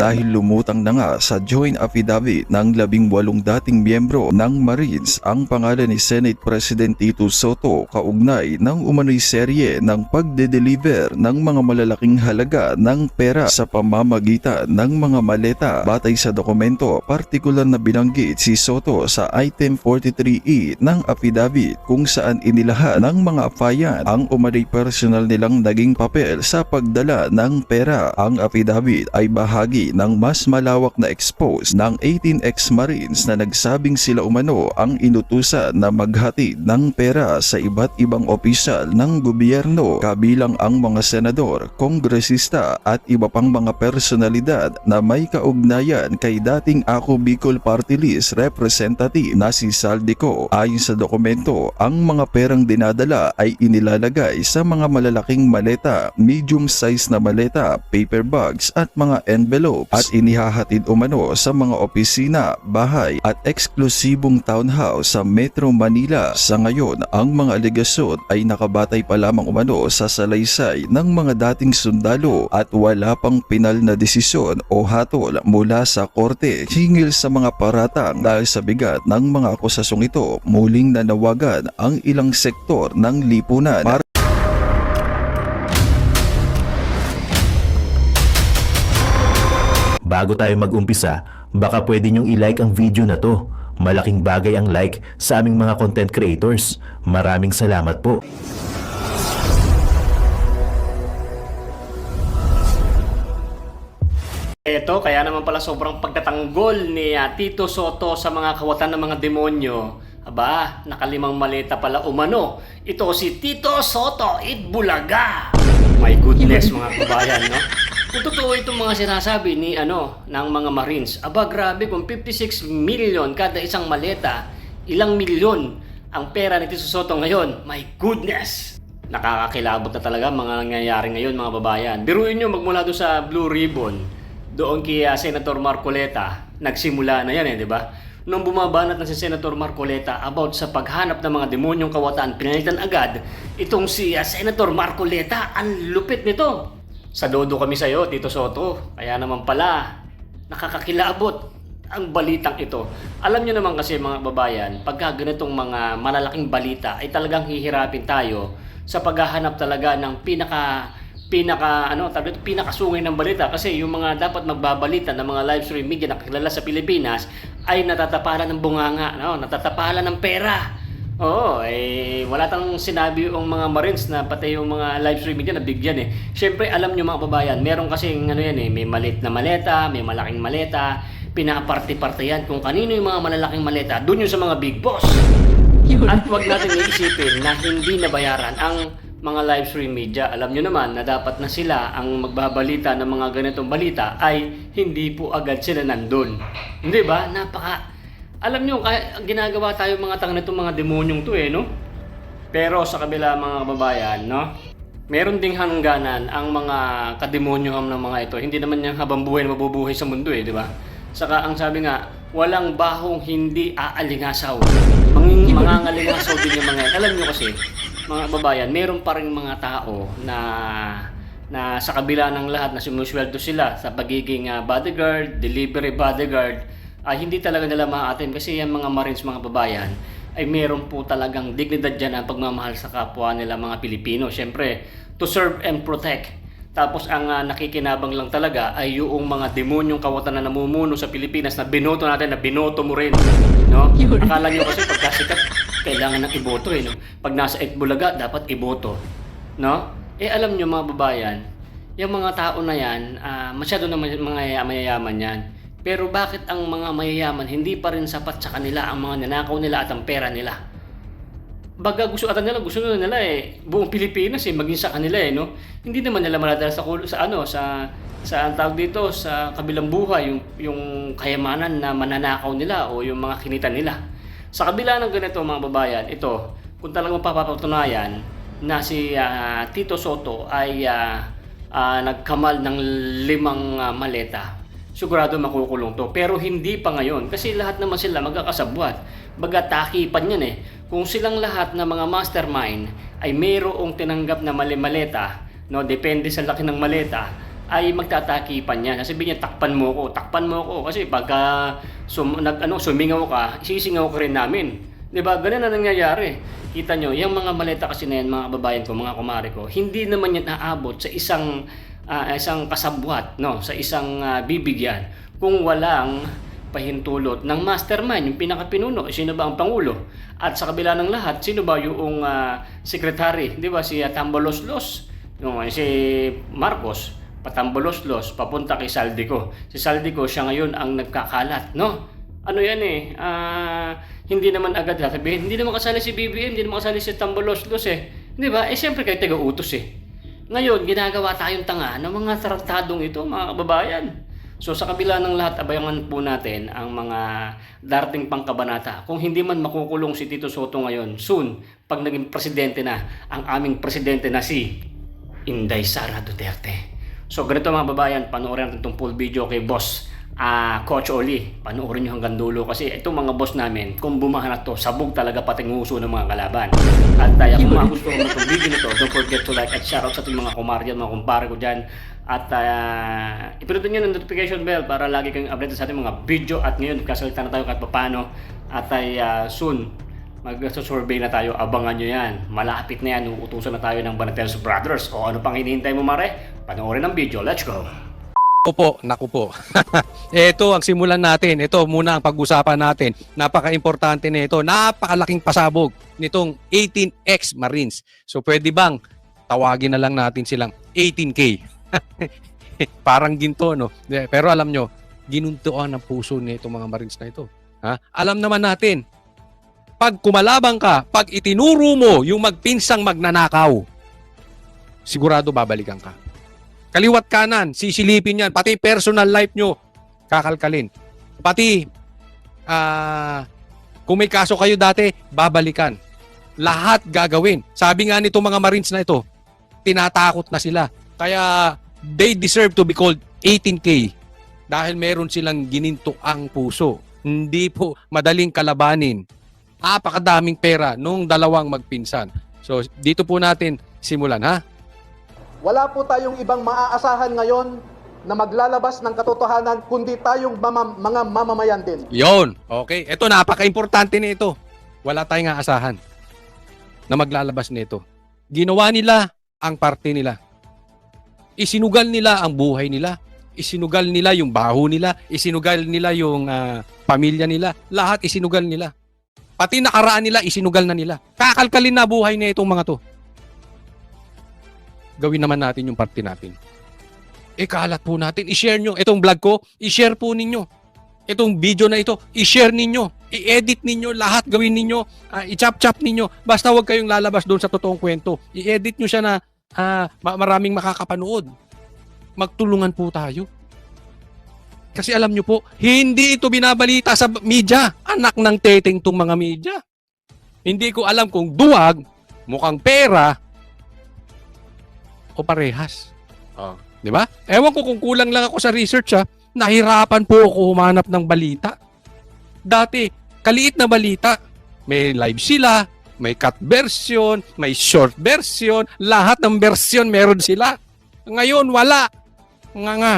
dahil lumutang na nga sa joint affidavit ng 18 dating miyembro ng Marines ang pangalan ni Senate President Tito Soto kaugnay ng umano'y serye ng pagde-deliver ng mga malalaking halaga ng pera sa pamamagitan ng mga maleta. Batay sa dokumento, partikular na binanggit si Soto sa item 43E ng affidavit kung saan inilahan ng mga afayan ang umano'y personal nilang naging papel sa pagdala ng pera. Ang affidavit ay bahagi ng mas malawak na expose ng 18 ex-Marines na nagsabing sila umano ang inutusan na maghatid ng pera sa iba't ibang opisyal ng gobyerno kabilang ang mga senador, kongresista at iba pang mga personalidad na may kaugnayan kay dating Ako Bicol Party List Representative na si Saldico. Ayon sa dokumento, ang mga perang dinadala ay inilalagay sa mga malalaking maleta, medium size na maleta, paper bags at mga envelopes at inihahatid umano sa mga opisina, bahay at eksklusibong townhouse sa Metro Manila. Sa ngayon, ang mga alegasyon ay nakabatay pa lamang umano sa salaysay ng mga dating sundalo at wala pang pinal na desisyon o hatol mula sa korte hinggil sa mga paratang. Dahil sa bigat ng mga akusasyong ito, muling nanawagan ang ilang sektor ng lipunan para Bago tayo mag-umpisa, baka pwede nyong i-like ang video na to. Malaking bagay ang like sa aming mga content creators. Maraming salamat po. Ito, kaya naman pala sobrang pagtatanggol ni Tito Soto sa mga kawatan ng mga demonyo. Aba, nakalimang maleta pala umano. Ito si Tito Soto Itbulaga. My goodness mga kabayan, no? Kung totoo itong mga sinasabi ni ng mga Marines, aba grabe kung 56 million kada isang maleta, ilang milyon ang pera ni Tito Soto ngayon. My goodness! Nakakakilabot na talaga mga nangyayari ngayon mga babayan. Biruin nyo magmula doon sa Blue Ribbon, doon kay Senator Marcoleta, nagsimula na yan di ba? Nung bumabanat na si Senator Marcoleta about sa paghanap ng mga demonyong kawatan, pinalitan agad itong si Senator Marcoleta. Ang lupit nito. Sa dodo kami sa'yo, Tito Soto. Kaya naman pala, nakakakilabot ang balitang ito. Alam nyo naman kasi mga babayan, pagka ganitong mga malalaking balita, ay talagang hihirapin tayo sa paghahanap talaga ng pinakasungay ng balita. Kasi yung mga dapat magbabalita ng mga live stream media na kilala sa Pilipinas ay natatapalan ng bunganga, natatapalan ng pera. Oo, wala tang sinabi yung mga Marines na pati yung mga live stream media na bigyan Siyempre, alam nyo mga kababayan, meron kasing may maliit na maleta, may malaking maleta, pinaparte-parte yan kung kanino yung mga malalaking maleta, dun yung sa mga big boss. At huwag natin iisipin na hindi nabayaran ang mga live stream media. Alam nyo naman na dapat na sila ang magbabalita ng mga ganitong balita ay hindi po agad sila nandun. Hindi ba? Alam nyo, ginagawa tayo mga tanga nitong mga demonyong to no? Pero sa kabila mga kababayan, meron ding hangganan ang mga kademonyoham ng mga ito. Hindi naman yung habang buhay na mabubuhay sa mundo di ba? Saka ang sabi nga, walang bahong hindi aalingasaw. Mangangalingasaw din yung mga yan. Alam nyo kasi, mga kababayan, meron pa rin mga tao na sa kabila ng lahat na sumusweldo sila sa pagiging bodyguard, delivery bodyguard, hindi talaga nila ma-attend kasi yung mga Marines mga babayan ay meron po talagang dignidad dyan ang pagmamahal sa kapwa nila mga Pilipino. Siyempre, to serve and protect. Tapos ang nakikinabang lang talaga ay yung mga demonyong kawatan na namumuno sa Pilipinas na binoto natin, na binoto mo rin. Akala nyo kasi pagkasikat, kailangan ng iboto Pag nasa Itbulaga, dapat iboto. Alam nyo mga babayan, yung mga tao na yan, masyado na mga mayayaman yan. Pero bakit ang mga mayayaman hindi pa rin sapat sa kanila ang mga nanakaw nila at ang pera nila? Baga gusto nila buong Pilipinas maging sa kanila Hindi naman nila maladala sa ang tawag dito sa kabilang buhay yung kayamanan na mananakaw nila o yung mga kinita nila. Sa kabila ng ganito mga babayan, ito kung talagang mapapatunayan na si Tito Soto ay nagkamal ng 5 maleta. Sigurado makukulong to. Pero hindi pa ngayon. Kasi lahat naman sila magkakasabwat. Baga takipan yan Kung silang lahat na mga mastermind ay mayroong tinanggap na maleta, depende sa laki ng maleta, ay magtatakipan niya. Sasabihin niya, takpan mo ko. Kasi pagka sumingaw ka, sisingaw ka rin namin. 'Di ba? Ganun na nangyayari. Kita nyo, yung mga maleta kasi na yan, mga kababayan ko, mga kumare ko, hindi naman yan aabot sa isang kasabwat, no? Sa isang bibigyan kung walang pahintulot ng mastermind, yung pinakapinuno. Sino ba ang Pangulo? At sa kabila ng lahat, sino ba yung secretary? Di ba? Si Tambaloslos, no? Si Marcos, patambaloslos, papunta kay Saldico. Si Saldico, siya ngayon ang nagkakalat, no? Ano yan hindi naman agad sabihin, hindi naman kasali si BBM, hindi naman kasali si Tambaloslos Di ba? Siyempre kayo taga-utos Ngayon, ginagawa tayong tanga ng mga traktadong ito, mga kababayan. So sa kabila ng lahat, abayangan po natin ang mga darating pang kabanata. Kung hindi man makukulong si Tito Soto ngayon, soon, pag naging presidente na, ang aming presidente na si Inday Sara Duterte. So ganito mga babayan, panoorin natin itong full video kay Boss Coach Oli. Panoorin nyo hanggang dulo kasi itong mga boss namin, kung bumahan na to, sabog talaga pating uso ng mga kalaban. At kung mga gusto mo itong video na to, don't forget to like at shoutout sa ating mga kumaryan, mga kumpare ko dyan. At ipindutin nyo ng notification bell para lagi kayong update sa ating mga video. At ngayon, kasalita na tayo kahit paano. At soon, mag-survey na tayo. Abangan nyo yan. Malapit na yan. Uutusan na tayo ng Banatel's Brothers. O ano pang hinihintay mo, Mare? Panoorin ang video. Let's go! Naku po. Ito ang simulan natin. Ito muna ang pag-usapan natin. Napaka-importante nito. Napakalaking pasabog nitong 18X Marines. So pwede bang tawagin na lang natin silang 18K? Parang ginto, no? Pero alam nyo, ginuntuan ang puso nitong mga Marines na ito. Alam naman natin, pag kumalabang ka, pag itinuro mo yung magpinsang magnanakaw, sigurado babalikan ka. Kaliwat kanan, sisilipin yan. Pati personal life nyo, kakalkalin. Pati, kung may kaso kayo dati, babalikan. Lahat gagawin. Sabi nga nito mga Marines na ito, tinatakot na sila. Kaya, they deserve to be called 18K. Dahil meron silang gininto ang puso. Hindi po madaling kalabanin. Napakadaming pera nung dalawang magpinsan. So, dito po natin simulan, ha? Wala po tayong ibang maaasahan ngayon na maglalabas ng katotohanan kundi tayong mga mamamayan din. Yon. Okay. Ito, napaka-importante nito. Wala tayong aasahan na maglalabas nito. Ginawa nila ang parte nila. Isinugal nila ang buhay nila. Isinugal nila yung baho nila. Isinugal nila yung pamilya nila. Lahat isinugal nila. Pati nakaraan nila, isinugal na nila. Kakalkalin na buhay na itong mga to. Gawin naman natin yung parte natin. Kalat po natin. I-share nyo. Itong vlog ko, i-share po ninyo. Itong video na ito, i-share ninyo. I-edit ninyo. Lahat gawin ninyo. I-chop-chop ninyo. Basta huwag kayong lalabas doon sa totoong kwento. I-edit nyo siya na maraming makakapanood. Magtulungan po tayo. Kasi alam nyo po, hindi ito binabalita sa media. Anak ng teteng tong mga media. Hindi ko alam kung duwag, mukhang pera, o parehas. Di ba? Ewan ko kung kulang lang ako sa research Nahirapan po ako humanap ng balita. Dati, kaliit na balita. May live sila, may cut version, may short version, lahat ng version meron sila. Ngayon, wala. Nga.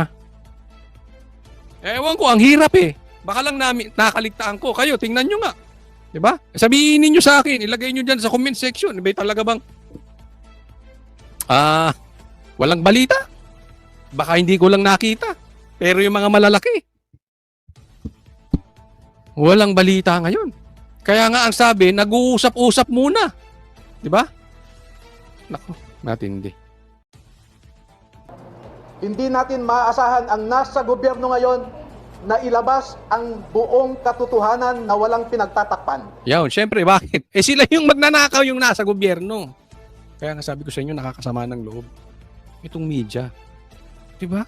Ewan ko, ang hirap Baka lang nakaligtaan ko. Kayo, tingnan nyo nga. Diba? Sabihin niyo sa akin, ilagay nyo dyan sa comment section. Diba talaga bang walang balita? Baka hindi ko lang nakita. Pero yung mga malalaki, walang balita ngayon. Kaya nga ang sabi, nag-uusap-usap muna. Diba? Naku, matindi. Hindi natin maaasahan ang nasa gobyerno ngayon na ilabas ang buong katotohanan na walang pinagtatakpan. Yan, syempre, bakit? Sila yung magnanakaw yung nasa gobyerno. Kaya nga sabi ko sa inyo, nakakasama ng loob. Itong media. Diba?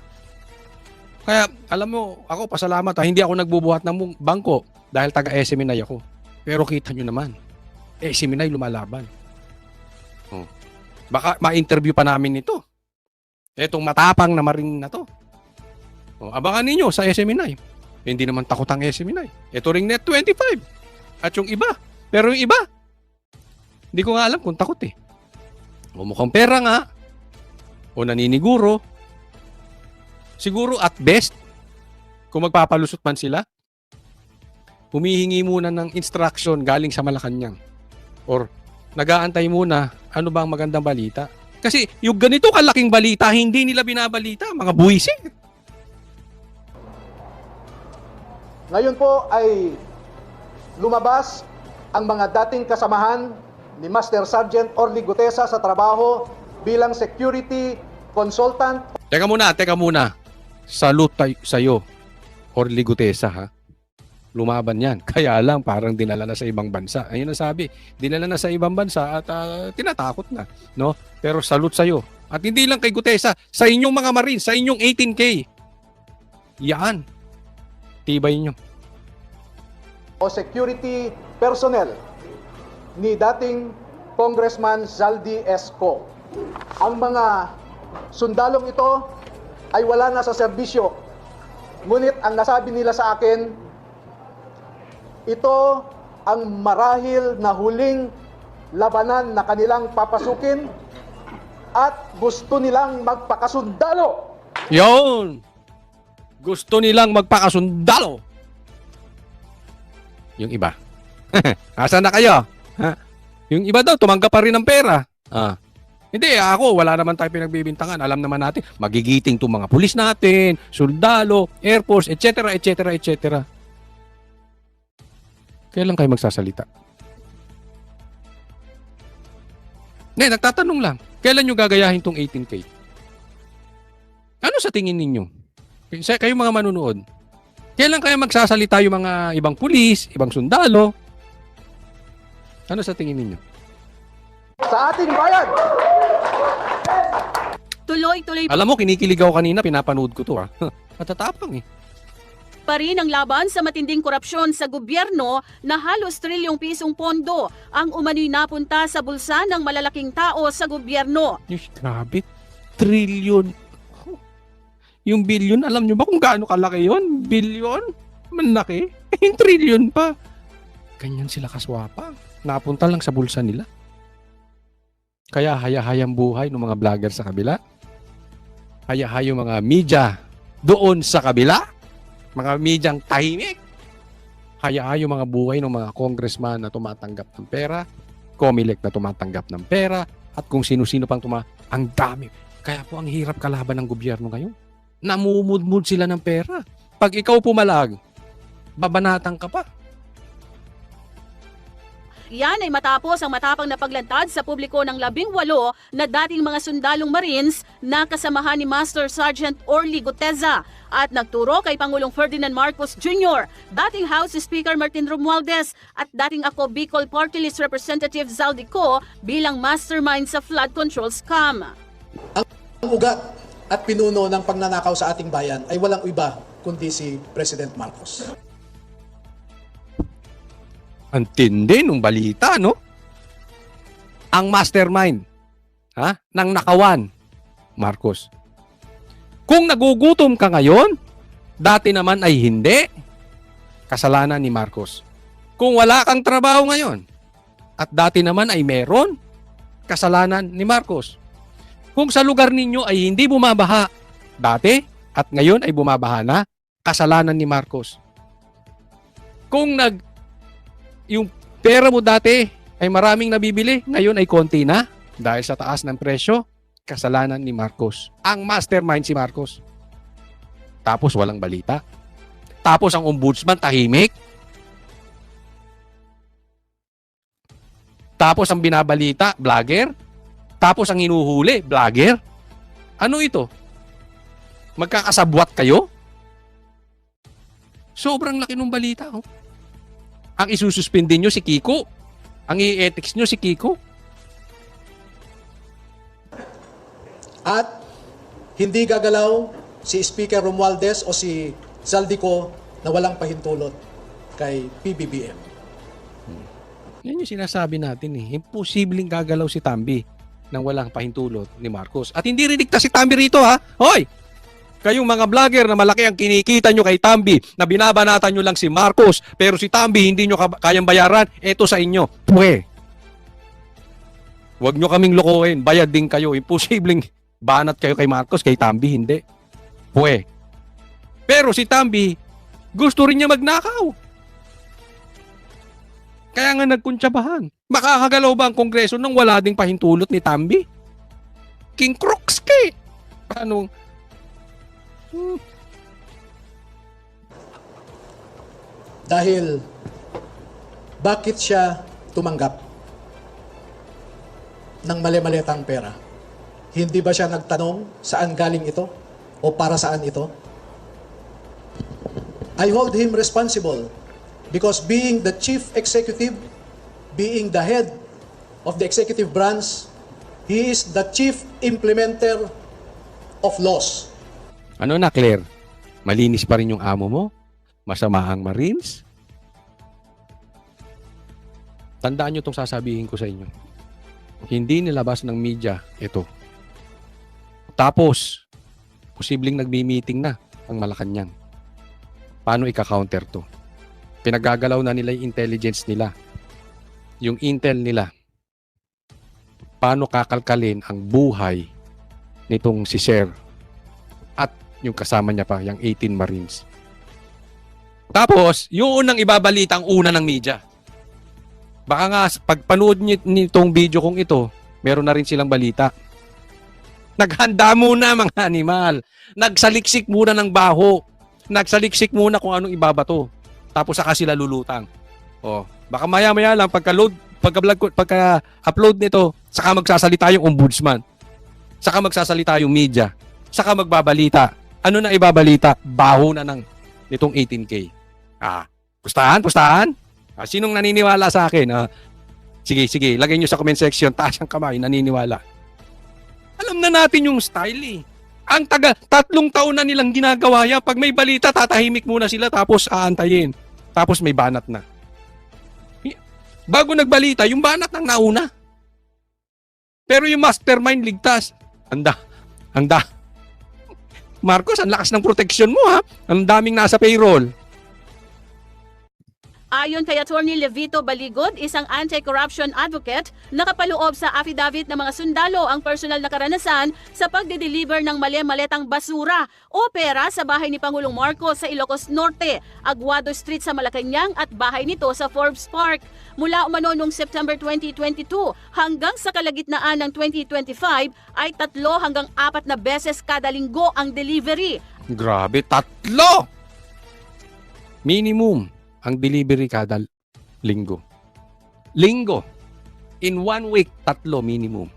Kaya, alam mo, ako pasalamat hindi ako nagbubuhat ng bangko dahil taga-SMNI ako. Pero kita nyo naman, SMNI lumalaban. Baka ma-interview pa namin ito. Etong matapang na Marine na to. Abangan ninyo sa SMNI. Hindi naman takot ang SMNI. Ito ring Net 25. At yung iba. Pero yung iba, hindi ko nga alam kung takot O mukhang pera nga. O naniniguro. Siguro at best, kung magpapalusot man sila, humihingi muna ng instruction galing sa Malacanang. Or nag-aantay muna ano ba ang magandang balita. Kasi yung ganito kalaking balita, hindi nila binabalita. Mga buwisit. Ngayon po ay lumabas ang mga dating kasamahan ni Master Sergeant Orly Gutesa sa trabaho bilang security consultant. Teka muna. Salute sa'yo, Orly Gutesa, ha? Lumaban yan. Kaya lang, parang dinala na sa ibang bansa. Ayun ang sabi. Dinala na sa ibang bansa at tinatakot na. No? Pero salute sa'yo. At hindi lang kay Gutesa, sa inyong mga Marines, sa inyong 18K. Yan. Tibay nyo. O security personnel ni dating Congressman Zaldi Esco. Ang mga sundalong ito ay wala na sa serbisyo. Ngunit ang nasabi nila sa akin, ito ang marahil na huling labanan na kanilang papasukin at gusto nilang magpakasundalo. Yun! Gusto nilang magpakasundalo. Yung iba. Asan na kayo? Ha? Yung iba daw, tumanggap pa rin ng pera. Hindi, ako, wala naman tayo pinagbibintangan. Alam naman natin, magigiting itong mga pulis natin, sundalo, Air Force, etc., etc., etc. Kailan kayo magsasalita? Ngayon, nagtatanong lang, kailan nyo gagayahin tong 18K? Ano sa tingin ninyo? Kayo mga manunood, kailan kayo magsasalita yung mga ibang pulis, ibang sundalo? Ano sa tingin ninyo? Sa ating bayan, Tuloy-tuloy Alam mo, kinikilig ako kanina, pinapanood ko to ha. Matatapang eh. pa rin ang laban sa matinding korupsyon sa gobyerno na halos trilyong pisong pondo ang umano'y napunta sa bulsa ng malalaking tao sa gobyerno. Grabe, trilyon. Yung billion, alam nyo ba kung gaano kalaki yun? Billion? Manlaki? Yung trilyon pa. Ganyan sila kaswapa. Napunta lang sa bulsa nila. Kaya haya-hayang buhay ng mga vlogger sa kabila. Haya-hayang mga media doon sa kabila. Mga medyang tahimik. Haya-hayang mga buhay ng mga congressman na tumatanggap ng pera. Comelec na tumatanggap ng pera. At kung sino-sino pang ang dami. Kaya po ang hirap kalaban ng gobyerno ngayon. Namumudmud sila ng pera. Pag ikaw pumalag, babanatang ka pa. Yan ay matapos ang matapang na paglantad sa publiko ng 18 na dating mga sundalong Marines na kasamahan ni Master Sergeant Orly Gutesa at nagturo kay Pangulong Ferdinand Marcos Jr., dating House Speaker Martin Romualdez at dating ako Bicol Party List Representative Zaldico bilang mastermind sa flood control scam. ang ugat at pinuno ng pagnanakaw sa ating bayan ay walang iba kundi si President Marcos. Ang tindi nung balita, no? Ang mastermind, ng nakawan, Marcos. Kung nagugutom ka ngayon, dati naman ay hindi, kasalanan ni Marcos. Kung wala kang trabaho ngayon, at dati naman ay meron, kasalanan ni Marcos. Kung sa lugar ninyo ay hindi bumabaha, dati at ngayon ay bumabaha na, kasalanan ni Marcos. Kung yung pera mo dati ay maraming nabibili, ngayon ay konti na dahil sa taas ng presyo, kasalanan ni Marcos. Ang mastermind si Marcos. Tapos walang balita. Tapos ang ombudsman tahimik. Tapos ang binabalita, vlogger. Tapos ang hinuhuli, vlogger. Ano ito? Magkakasabwat kayo? Sobrang laki ng balita, oh. Ang isususpindi nyo si Kiko. Ang i-ethics nyo si Kiko. At hindi gagalaw si Speaker Romualdez o si Zaldico na walang pahintulot kay PBBM. Yan yung sinasabi natin eh. Imposibleng gagalaw si Tambi nang walang pahintulot ni Marcos. At hindi rin ligtas si Tambi rito ha. Hoy! Kayong mga vlogger na malaki ang kinikita nyo kay Tambi na binabanatan nyo lang si Marcos pero si Tambi hindi nyo kayang bayaran, eto sa inyo. Pwe! Huwag nyo kaming lokohin. Bayad din kayo. Imposibleng banat kayo kay Marcos, kay Tambi hindi. Pwe. Pero si Tambi, gusto rin niya magnakaw. Kaya nga nagkuntsabahan. Makakagalaw ba ang Kongreso nang wala ding pahintulot ni Tambi? King Crooks-ki! Paano? Dahil bakit siya tumanggap ng mali-malitang pera? Hindi ba siya nagtanong saan galing ito o para saan ito? I hold him responsible because being the chief executive, being the head of the executive branch, he is the chief implementer of laws. Ano na, Claire? Malinis pa rin yung amo mo? Masama ang Marines? Tandaan nyo itong sasabihin ko sa inyo. Hindi nilabas ng media ito. Tapos, posibleng nagmi-meeting na ang Malacanang. Paano ika-counter to? Pinagagalaw na nila yung intelligence nila. Yung intel nila. Paano kakalkalin ang buhay nitong si Sir at yung kasama niya pa, yung 18 Marines. Tapos, yung unang ibabalita ang una ng media. Baka nga, pagpanood nitong video kong ito, meron na rin silang balita. Naghanda muna mga animal. Nagsaliksik muna ng baho. Nagsaliksik muna kung anong ibabato. Tapos saka sila lulutang. Oh, baka maya-maya lang pagka-upload nito, saka magsasalita yung ombudsman. Saka magsasalita yung media. Saka magbabalita. Ano na ibabalita? Baho na nitong 18K. Pustahan? Sinong naniniwala sa akin? Sige, lagay nyo sa comment section, taas ang kamay, naniniwala. Alam na natin yung style eh. Ang 3 taon na nilang ginagawa yan. Pag may balita, tatahimik muna sila tapos aantayin. Tapos may banat na. Bago nagbalita, yung banat nang nauna. Pero yung mastermind ligtas. Handa. Marcos, ang lakas ng proteksyon mo ha. Ang daming nasa payroll. Ayon kay Attorney Levito Baligod, isang anti-corruption advocate, nakapaloob sa affidavit ng mga sundalo ang personal na karanasan sa pagde-deliver ng mali-maletang basura o pera sa bahay ni Pangulong Marcos sa Ilocos Norte, Aguado Street sa Malacanang at bahay nito sa Forbes Park. Mula umano noong September 2022 hanggang sa kalagitnaan ng 2025 ay 3 hanggang 4 na beses kada linggo ang delivery. Grabe, 3! Minimum ang delivery kada linggo. In 1 week, 3 minimum.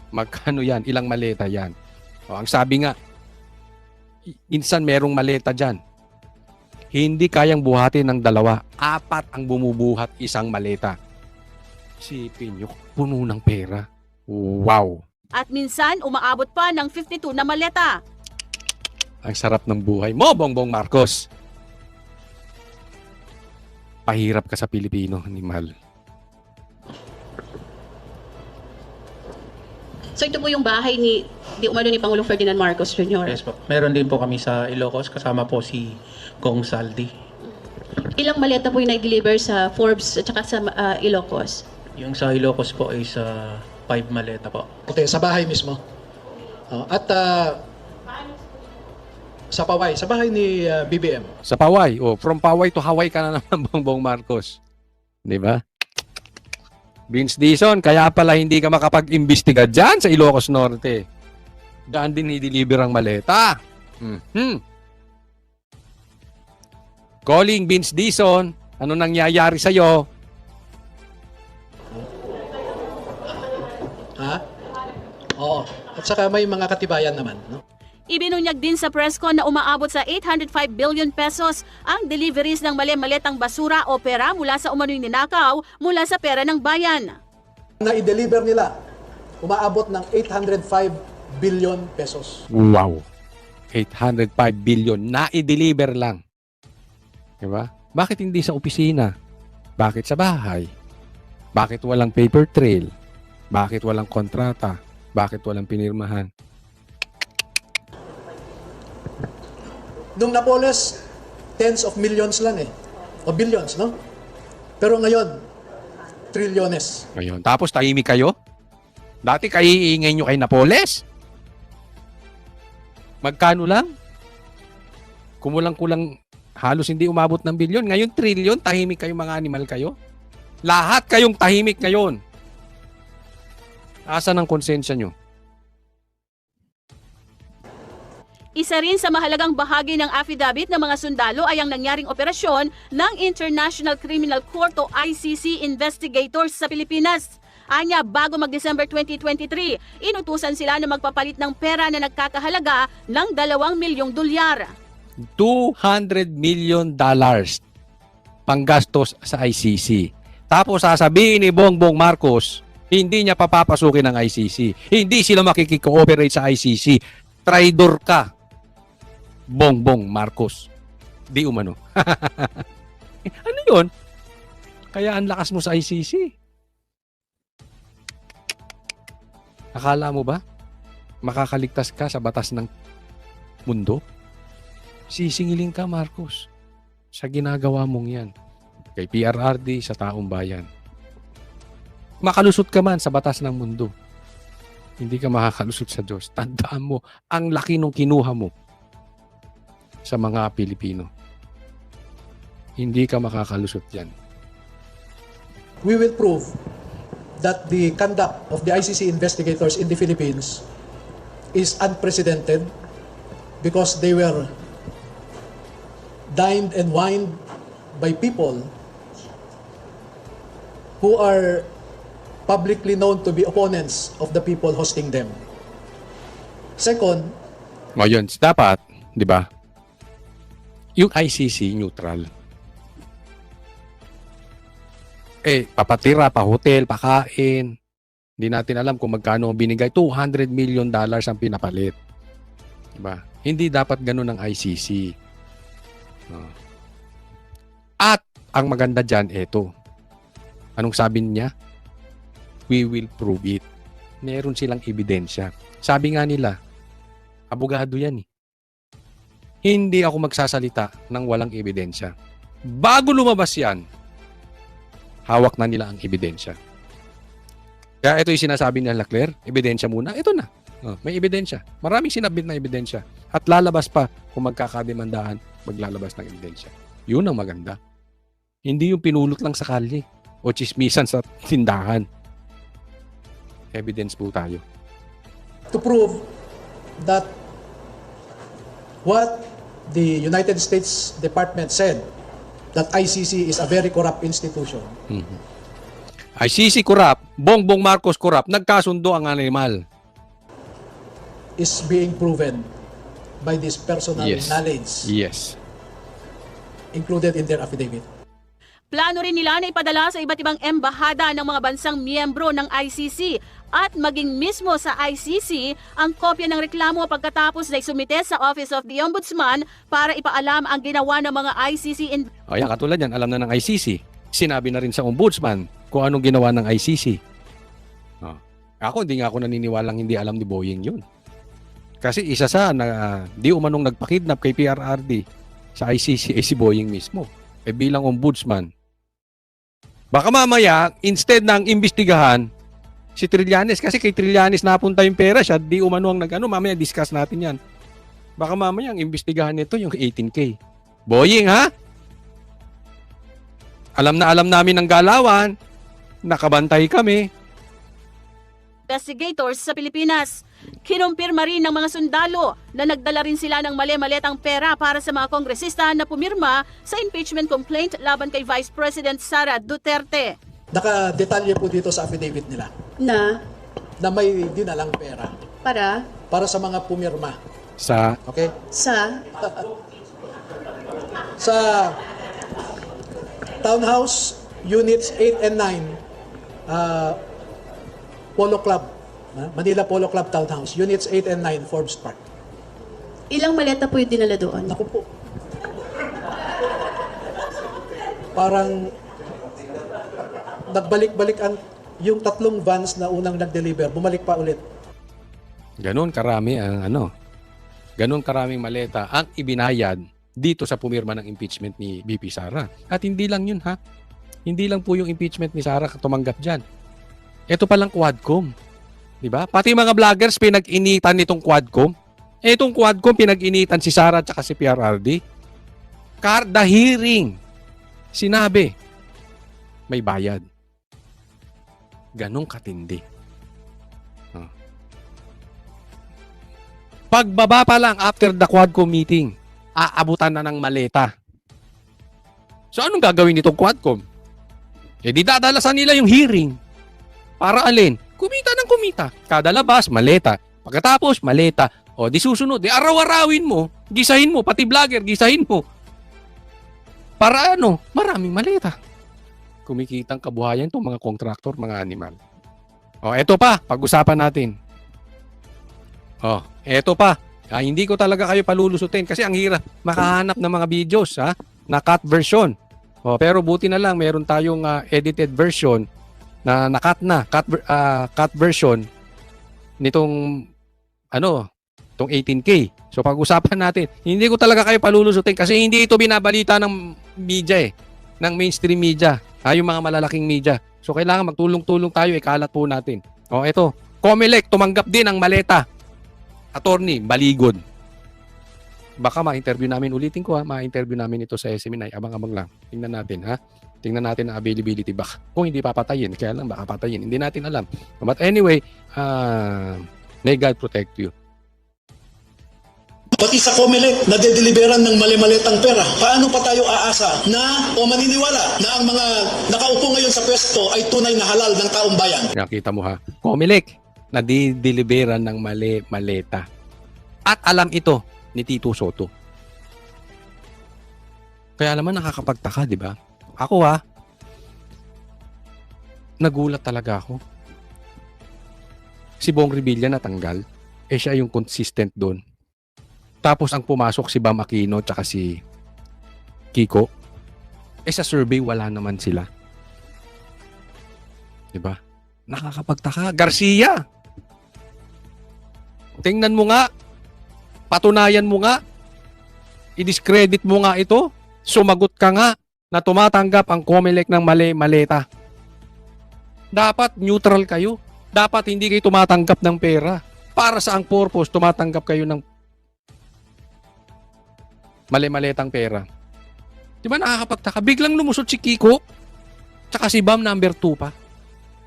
Magkano yan? Ilang maleta yan? O, ang sabi nga, minsan merong maleta dyan. Hindi kayang buhatin ng 2. 4 ang bumubuhat isang maleta. Isipin nyo, puno ng pera. Wow! At minsan umaabot pa ng 52 na maleta. Ang sarap ng buhay mo, Bongbong Marcos. Pahirap ka sa Pilipino, animal. So ito po yung bahay ni Pangulong Ferdinand Marcos Jr. Yes po. Meron din po kami sa Ilocos, kasama po si Kong Saldi. Ilang maleta po yung na-deliver sa Forbes at saka sa Ilocos? Yung sa Ilocos po ay sa 5 maleta po. Okay, sa bahay mismo. At sa Paway, sa bahay ni BBM. Sa Paway. From Paway to Hawaii ka na naman, Bongbong Marcos. Di ba? Vince Dizon, kaya pala hindi ka makapag-imbestiga dyan sa Ilocos Norte. Daan din i-deliver ang maleta. Calling Vince Dizon, ano nangyayari sa'yo? Oo. At saka may mga katibayan naman, no? Ibinunyag din sa presscon na umaabot sa 805 billion pesos ang deliveries ng mali-maletang basura o pera mula sa umano'y ninakaw mula sa pera ng bayan. Na i-deliver nila, umaabot ng 805 billion pesos. Wow! 805 billion na i-deliver lang. Diba? Bakit hindi sa opisina? Bakit sa bahay? Bakit walang paper trail? Bakit walang kontrata? Bakit walang pinirmahan? Nung Napoles, tens of millions lang o billions, no? Pero ngayon, trilyones. Ngayon. Tapos tahimik kayo? Dati kaiingay nyo kay Napoles? Magkano lang? Kumulang-kulang halos hindi umabot ng bilyon. Ngayon, trilyon, tahimik kayo mga animal kayo. Lahat kayong tahimik ngayon. Asan ang konsensya nyo? Isa rin sa mahalagang bahagi ng affidavit ng mga sundalo ay ang nangyaring operasyon ng International Criminal Court o ICC investigators sa Pilipinas. Anya, bago mag-December 2023, inutusan sila na magpapalit ng pera na nagkakahalaga ng 2 milyong dolyar. $200 million panggastos sa ICC. Tapos sasabihin ni Bongbong Marcos, hindi niya papapasukin ng ICC. Hindi sila makikikooperate sa ICC. Traidor ka, Bongbong Marcos. Di umano. Ano yun? Kaya ang lakas mo sa ICC. Akala mo ba makakaligtas ka sa batas ng mundo? Sisingilin ka, Marcos, sa ginagawa mong yan. Kay PRRD, sa taong bayan. Makalusot ka man sa batas ng mundo. Hindi ka makakalusot sa Diyos. Tandaan mo, ang laki nung kinuha mo sa mga Pilipino. Hindi ka makakalusot yan. We will prove that the conduct of the ICC investigators in the Philippines is unprecedented because they were dined and wined by people who are publicly known to be opponents of the people hosting them. Second, Ngayon, dapat, di ba, yung ICC neutral. Papatira, pa-hotel, pakain. Hindi natin alam kung magkano ang binigay. $200 million ang pinapalit. Diba? Hindi dapat ganun ang ICC. At ang maganda dyan, eto. Anong sabi niya? We will prove it. Meron silang ebidensya. Sabi nga nila, abogado yan eh. Hindi ako magsasalita ng walang ebidensya. Bago lumabas yan, hawak na nila ang ebidensya. Kaya ito yung sinasabi nila, Claire, ebidensya muna. Ito na. May ebidensya. Maraming sinabit na ebidensya. At lalabas pa kung magkakademandahan, maglalabas ng ebidensya. Yun ang maganda. Hindi yung pinulot lang sa kalye o chismisan sa tindahan. Evidence po tayo. to prove that what the United States Department said, that ICC is a very corrupt institution, ICC corrupt, Bongbong Marcos corrupt, nagkasundo ang animal. is being proven by this personal knowledge Yes. included in their affidavit. Plano rin nila na ipadala sa iba't ibang embahada ng mga bansang miyembro ng ICC at maging mismo sa ICC ang kopya ng reklamo pagkatapos na isumite sa Office of the Ombudsman para ipaalam ang ginawa ng mga ICC O yan, katulad yan, alam na ng ICC. Sinabi na rin sa Ombudsman kung anong ginawa ng ICC. Ako, hindi nga ako naniniwalang hindi alam ni Boying yun. Kasi isa sa di umanong nagpakidnap kay PRRD sa ICC ay si Boying mismo. Bilang Ombudsman. Baka mamaya, instead ng imbestigahan, si Trillanes, kasi kay Trillanes napunta yung pera siya, di umano ang mamaya discuss natin yan. Baka mamaya ang imbestigahan nito yung 18K. Boying, ha? Alam na alam namin ang galawan, nakabantay kami. investigators sa Pilipinas. Kinumpirma rin ng mga sundalo na nagdala rin sila ng mali-malitang pera para sa mga kongresista na pumirma sa impeachment complaint laban kay Vice President Sara Duterte. Nakadetalye po dito sa affidavit nila Na na may dinalang pera para sa mga pumirma. Sa Okay? sa Sa Townhouse Units 8 and 9, Polo Club, Manila Polo Club Townhouse, Units 8 and 9, Forbes Park. ilang maleta po yung dinala doon? Naku po. Parang nagbalik-balik yung tatlong vans na unang nag-deliver, bumalik pa ulit. ganun karami ang ganun karaming maleta ang ibinayad dito sa pumirma ng impeachment ni BP Sara. At hindi lang yun, ha? Hindi lang po yung impeachment ni Sara tumanggap dyan. Ito palang Quadcom. Di ba? Pati mga vloggers pinag-initan nitong Quadcom. Itong Quadcom, pinag-initan si Sara at si PRRD. The hearing, sinabi, may bayad. Ganong katindi. Pagbaba pa lang after the Quadcom meeting, aabutan na ng maleta. So anong gagawin nitong Quadcom? Eh di dadalasan nila yung hearing. Para alin? Kumita ng kumita. Kada labas, maleta. Pagkatapos, maleta. O di susunod, di araw-arawin mo, gisahin mo, pati vlogger, gisahin mo. Para ano? Maraming maleta. Kumikitang kabuhayan itong mga kontraktor, mga animal. O eto pa, pag-usapan natin. O, eto pa. Hindi ko talaga kayo palulusutin kasi ang hirap makahanap ng mga videos na cut version. O, pero buti na lang meron tayong edited version na nakat na cut version nitong itong 18K. So pag-usapan natin, hindi ko talaga kayo palulusutin kasi hindi ito binabalita ng media ng mainstream media, yung mga malalaking media. So kailangan magtulong-tulong tayo, ikalat po natin. O ito, Comelec tumanggap din ng maleta. Attorney Baligod. Baka ma-interview namin, ulitin ko ma-interview namin ito sa SMNI. Abang-abang lang. Tingnan natin Tingnan natin ang availability. Baka kung hindi papatayin, kaya lang baka patayin. Hindi natin alam. But anyway, may God protect you. Pati sa Comelec, nadedeliveran ng mali-malitang pera. Paano pa tayo aasa na o maniniwala na ang mga nakaupo ngayon sa pwesto ay tunay na halal ng taong bayan? Nakita mo Comelec, nadideliveran ng mali-maleta. At alam ito ni Tito Soto. Kaya naman nakakapagtaka, di ba? Ako nagulat talaga ako. Si Bong Revilla natanggal. Siya yung consistent doon. Tapos ang pumasok si Bam Aquino tsaka si Kiko. Sa survey wala naman sila. Diba? Nakakapagtaka. Garcia! Tingnan mo nga. Patunayan mo nga. I-discredit mo nga ito. Sumagot ka nga na tumatanggap ang Comelec ng mali-maleta. Dapat neutral kayo. Dapat hindi kayo tumatanggap ng pera. Para sa ang purpose, tumatanggap kayo ng mali-maletang pera. Di ba nakakapagtaka? Biglang lumusot si Kiko, tsaka si Bam number 2 pa.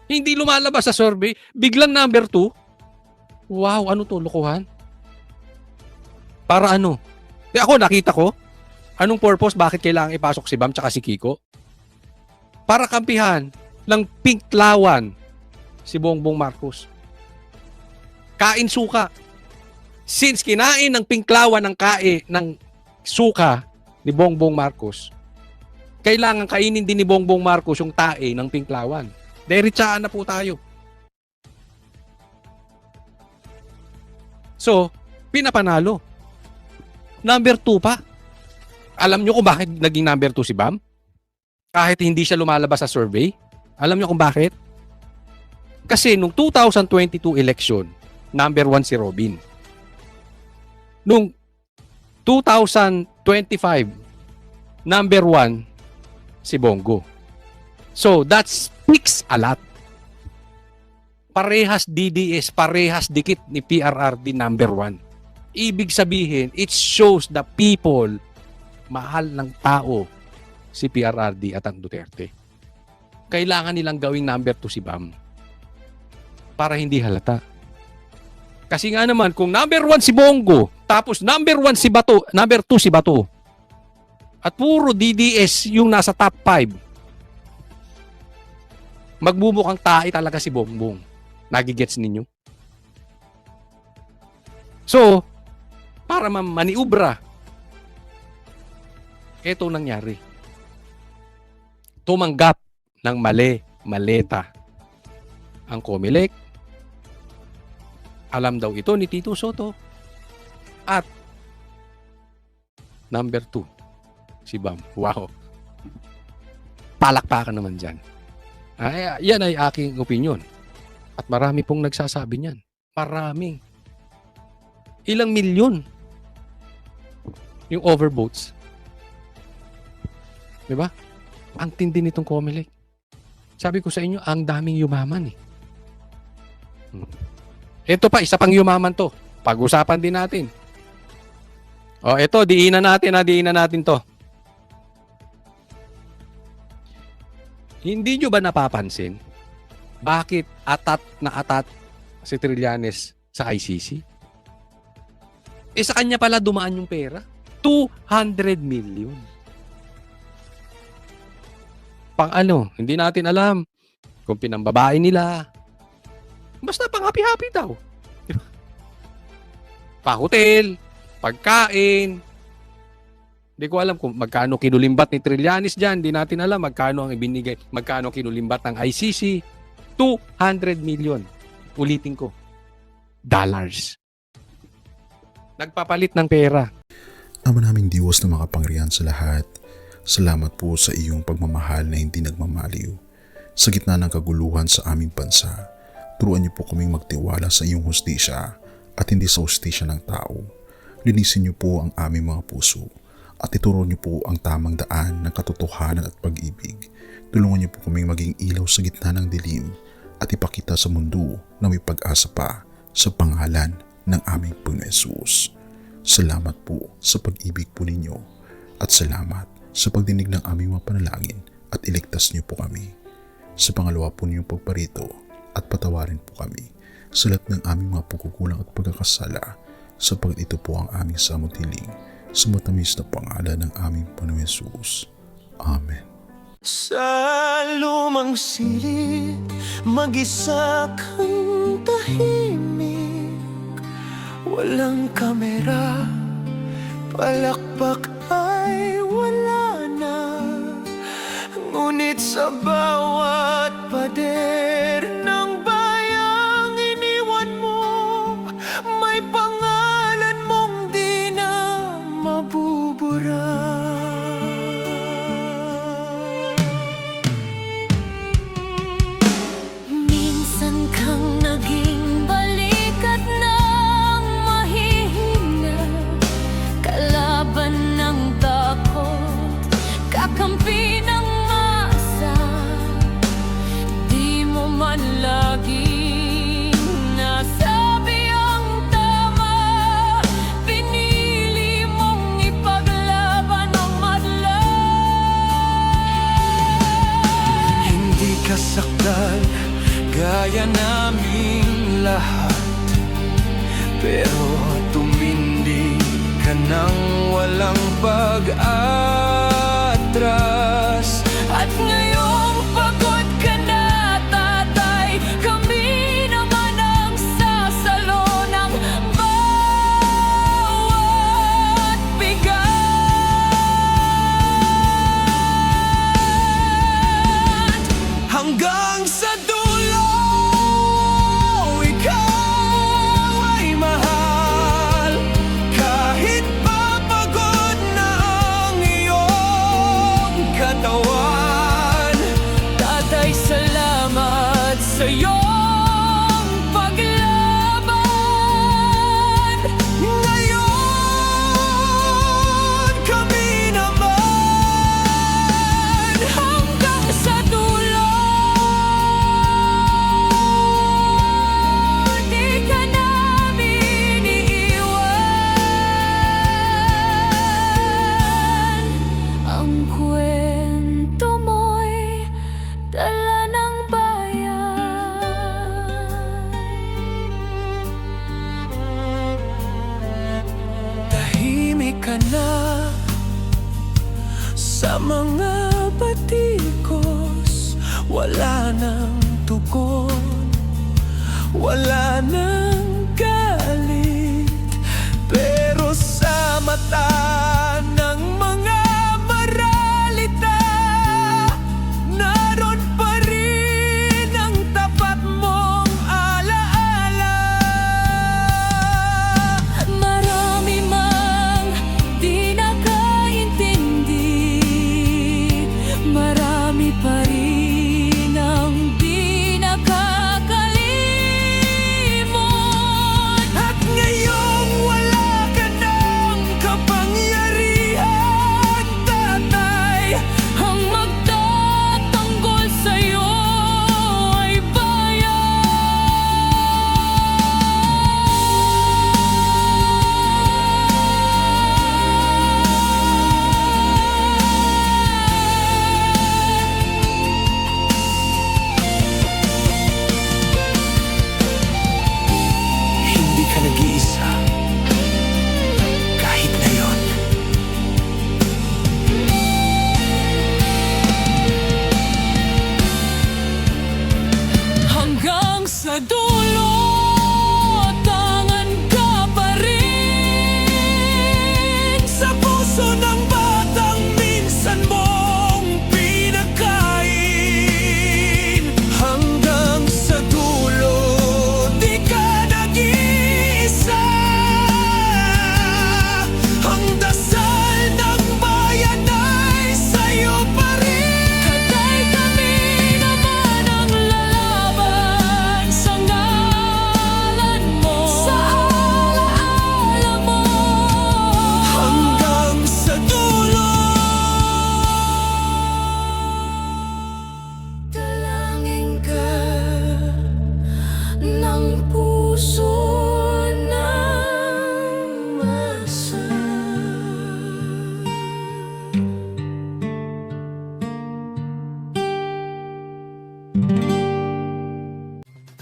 Hindi lumalabas sa survey, biglang number 2. Wow, ano to, lokohan? Para ano? Ako nakita ko, anong purpose, bakit kailangan ipasok si Bam tsaka si Kiko? Para kampihan ng Pinklawan si Bongbong Marcos. Kain suka. Since kinain ng Pinklawan ng suka ni Bongbong Marcos, kailangan kainin din ni Bongbong Marcos yung tae ng Pinklawan. Deritsaan na po tayo. So, pinapanalo. Number 2 pa. Alam nyo kung bakit naging number 2 si Bam? Kahit hindi siya lumalabas sa survey. Alam nyo kung bakit? Kasi nung 2022 election, number 1 si Robin. Nung 2025, number 1 si Bongo. So, that speaks a lot. Parehas DDS, parehas dikit ni PRRD number 1. Ibig sabihin, it shows the people, mahal ng tao si PRRD at ang Duterte. Kailangan nilang gawing number 2 si Bam para hindi halata. Kasi nga naman, kung number 1 si Bongo, tapos number 1 si Bato, number 2 si Bato, at puro DDS yung nasa top 5, magbubukang tae talaga si Bongbong. Nagigets ninyo? So, para maniubra, ito nangyari. Tumanggap ng maleta ang Comelec. Alam daw ito ni Tito Soto. At number 2, si Bam. Wow. Palakpakan naman dyan. Yan ay aking opinion. At marami pong nagsasabi niyan. Marami. Ilang milyon yung overvotes. Diba? Ang tindi nitong Comelec. Sabi ko sa inyo, ang daming yumaman eh. Ito pa, isa pang yumaman to. Pag-usapan din natin. O, ito, diinan natin to. Hindi nyo ba napapansin bakit atat na atat si Trillanes sa ICC? Sa kanya pala dumaan yung pera. 200 million. Pang ano, hindi natin alam kung pinambabae nila. Basta pang happy-happy daw. Pa-hotel, pagkain. Hindi ko alam kung magkano kinulimbat ni Trillanes dyan. Hindi natin alam magkano ang ibinigay, magkano kinulimbat ng ICC. 200 million. Ulitin ko. Dollars. Nagpapalit ng pera. Ama naming Diyos na makapangyarihan sa lahat, salamat po sa iyong pagmamahal na hindi nagmamaliw. Sa gitna ng kaguluhan sa aming bansa, turuan niyo po kaming magtiwala sa iyong hustisya at hindi sa hustisya ng tao. Linisin niyo po ang aming mga puso at ituro niyo po ang tamang daan ng katotohanan at pag-ibig. Tulungan niyo po kaming maging ilaw sa gitna ng dilim at ipakita sa mundo na may pag-asa pa sa pangalan ng aming Panginoon Hesus. Salamat po sa pag-ibig po ninyo at salamat sa pagdinig ng aming mga panalangin at iligtas niyo po kami. Sa pangalawa po ninyong pagparito at patawarin po kami sa lahat ng aming mga pagkukulang at pagkakasala sapagkat ito po ang aming samutiling sa matamis na pangalan ng aming Panginoon Hesus. Amen. Sa lumang silid, mag-isa kang tahimik. Walang kamera, palakpak ay wala na. Ngunit sa bawat pader ng bayang iniwan mo, may pangalan mong di na mabubura. Minsan kang naging balikat ng mahihina, kalaban ng takot, kakampi ng asa. Di mo man laging nasabi ang tama, pinili mong ipaglaban ang madla. Hindi ka saktan gaya naming lahat, pero tumindi ka nang walang pag-atras. At ngayong pagod ka na, tatay, kami naman ang sasalo ng bawat bigat. Hanggang sa dulo, ikaw ay mahal. Kahit papagod na ang iyong katawan, tatay, salamat sa iyong paglaban. Ngayon, kami naman hanggang sa dulo. Di ka namin iiwan. Ang kwento mo'y dala ng bayan. Tahimik ka na sa mga batikos, wala nang tugon, wala nang galit, pero sa mata ng mga maralita, naroon pa rin ang tapat mong alaala. Marami mang di nakaintindi, marami pa rin ang di nakakalimot. At ngayong wala ka ng kapangyarihan,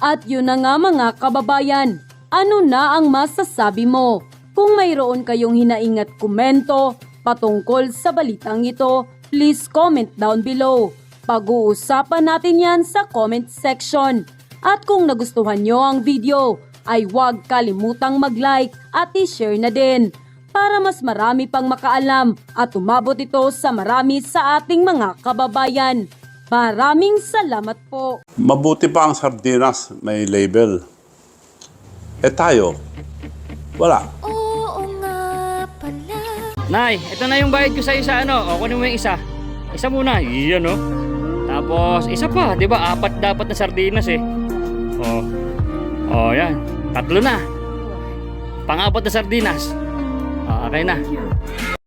At yun na nga mga kababayan, ano na ang masasabi mo? Kung mayroon kayong hinaing at komento patungkol sa balitang ito, please comment down below. Pag-uusapan natin yan sa comment section. At kung nagustuhan nyo ang video, ay huwag kalimutang mag-like at i-share na din para mas marami pang makaalam at umabot ito sa marami sa ating mga kababayan. Maraming salamat po. Mabuti pa ang sardinas may label. Tayo, wala. Oo nga pala. Nay, ito na yung bayad ko sa isa, ano? O, kunin mo yung isa. Isa muna, iyan, no? Tapos, isa pa, di ba? 4 dapat na sardinas, eh. Yan. 3 na. Pang-4 na sardinas. Okay na.